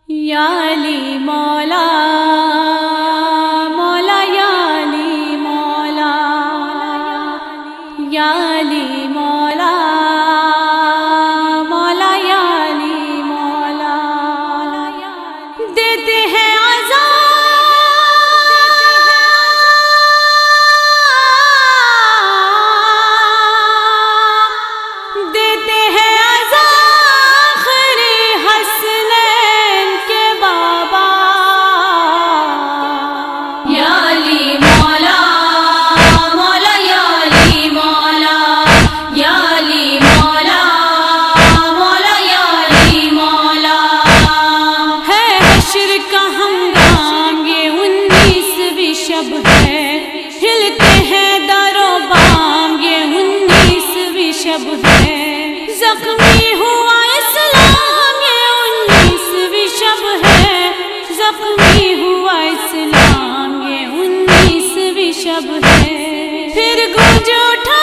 یا علی مولا مولا یا علی مولا یا علی مولا مولا یا علی مولا دیتے ہیں عذاب دیتے ہیں ہلتے ہیں در و بام یہ 19ویں شب ہے زخمی ہوا اسلام یہ 19ویں شب ہے زخمی ہوا اسلام یہ 19ویں شب ہے پھر گونج اٹھا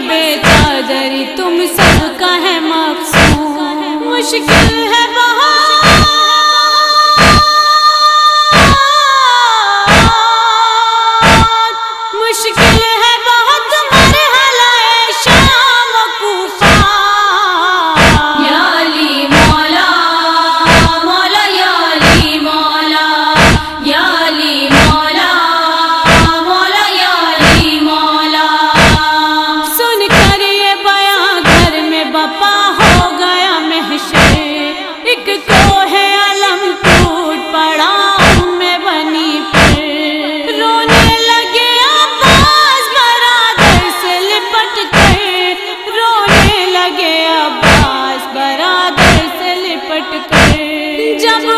بے چادری تم سب کا ہے مقصود، مشکل ہے بہت مشکل ہے بہت مرحلہ شام و کوفہ، یا علی مولا مولا یا علی مولا، یا علی مولا مولا یا علی مولا۔ سن کر یہ بیاں گھر میں بپا ہو گیا محشر، ایک کوہ علم ٹوٹ پڑا میں بنی پر، رونے لگے عباس برادر سے لپٹ کر، رونے لگے عباس برادر سے لپٹ کر، جب